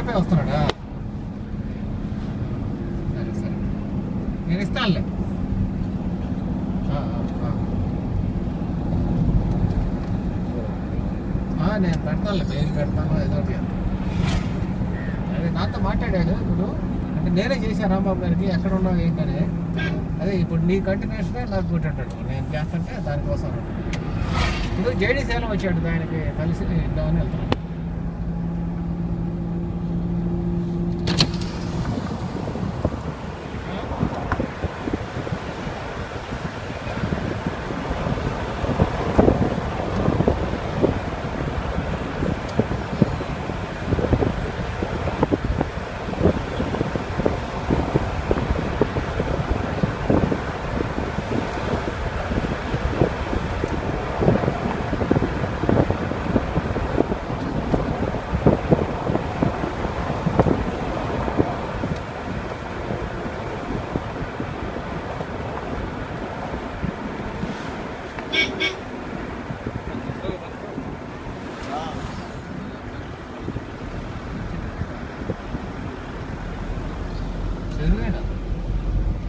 రేపే వస్తున్నాడా? సరే సరే, నేను ఇస్తానులే. నేను పెడతానులే, మెయిల్ పెడతాను, ఏదో ఒకటి. అదే నాతో మాట్లాడాడు ఇప్పుడు, అంటే నేనే చేశాను రాంబాబు గారికి ఎక్కడ ఉన్నావు ఏంటని. అదే ఇప్పుడు నీ కంటిన్యూషనే నాకు కొట్టాడు, నేను చేస్తుంటే దానికోసం. ఇప్పుడు జేడీ సేలం వచ్చాడు, దానికి కలిసి ఇద్దామని వెళ్తున్నాను.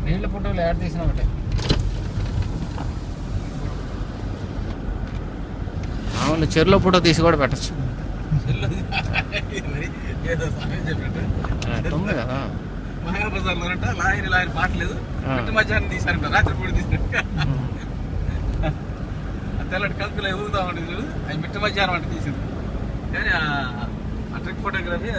నీళ్ళ ఫోటోలు యాడ్ తీసిన ఒకటే. మామూలు చెరువులో ఫోటో తీసి కూడా పెట్టచ్చు. తొమ్మిది కదా మహాబజార్లో లాయర్ పాటలేదు, మధ్యాహ్నం తీసారంట, రాత్రి పూట తీసారంట. తెల్లటి కలుపులు ఊగుతా ఉంటుంది చూడు, అది మిట్ట మధ్యాహ్నం అంటే తీసింది. కానీ ఆ ట్రిక్ ఫోటోగ్రఫీ